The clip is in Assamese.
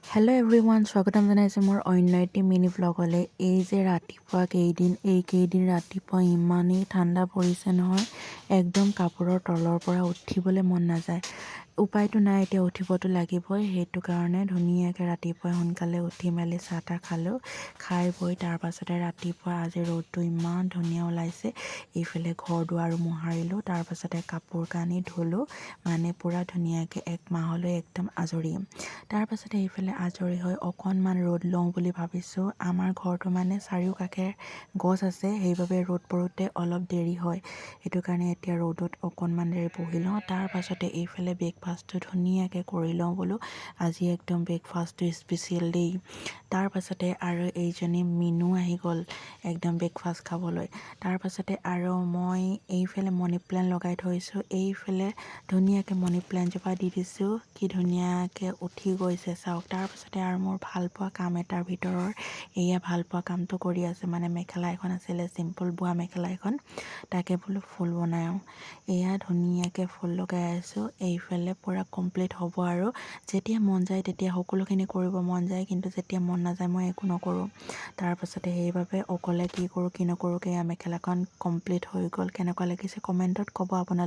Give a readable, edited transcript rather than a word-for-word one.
হেল্ল' এভৰিৱান, স্বাগতম জনাইছোঁ মোৰ অন্য এটি মিনি ভ্লগলৈ। এই যে ৰাতিপুৱা এইকেইদিন ৰাতিপুৱা ইমানেই ঠাণ্ডা পৰিছে নহয়, একদম কাপোৰৰ তলৰ পৰা উঠিবলৈ মন নাযায়। উপায়তো নাই, এতিয়া উঠিবতো লাগিবই। সেইটো কাৰণে ধুনীয়াকৈ ৰাতিপুৱা সোনকালে উঠি মেলি চাহ তাহ খালোঁ। খাই বৈ তাৰপাছতে ৰাতিপুৱা আজি ৰ'দটো ইমান ধুনীয়া ওলাইছে। এইফালে ঘৰ দুৱাৰ মোহাৰিলোঁ, তাৰপাছতে কাপোৰ কানি ধুলোঁ, মানে পূৰা ধুনীয়াকৈ এক মাহলৈ একদম আজৰি। তাৰপাছতে এইফালে আজৰি হৈ অকণমান ৰ'দ লওঁ বুলি ভাবিছোঁ। আমাৰ ঘৰটো মানে চাৰিওকাষে গছ আছে, সেইবাবে ৰ'দ পৰোঁতে অলপ দেৰি হয়। সেইটো কাৰণে এতিয়া ৰ'দত অকণমান দেৰি বহি লওঁ। তাৰপাছতে এইফালে ব্ৰেকফাষ্টটো ধুনীয়াকৈ কৰি লওঁ বোলো। আজি একদম ব্ৰেকফাষ্টটো স্পেচিয়েল দেই। তাৰপাছতে আৰু এইজনী মিনু আহি গ'ল একদম ব্ৰেকফাষ্ট খাবলৈ। তাৰপাছতে আৰু মই এইফালে মানি প্লেণ্ট লগাই থৈছোঁ, এইফালে ধুনীয়াকৈ মানি প্লেণ্টজোপা দি দিছোঁ। কি ধুনীয়াকৈ উঠি গৈছে চাওক। তাৰপাছতে আৰু মোৰ ভালপোৱা কাম এটাৰ ভিতৰৰ এয়া ভালপোৱা কামটো কৰি আছে, মানে মেখেলা এখন আছিলে, চিম্পুল বোৱা মেখেলা এখন, তাকে বোলো ফুল বনাওঁ। এয়া ধুনীয়াকৈ ফুল লগাই আছোঁ। এইফালে পূৰা কমপ্লিট হ'ব আৰু যেতিয়া মন যায় তেতিয়া সকলোখিনি কৰিব মন যায়, কিন্তু যেতিয়া মন নাযায় মই একো নকৰোঁ। তাৰপাছতে সেইবাবে অকলে কি কৰোঁ কি নকৰোঁকৈ এয়া মেখেলাখন কমপ্লিট হৈ গ'ল। কেনেকুৱা লাগিছে কমেণ্টত ক'ব আপোনালোকে।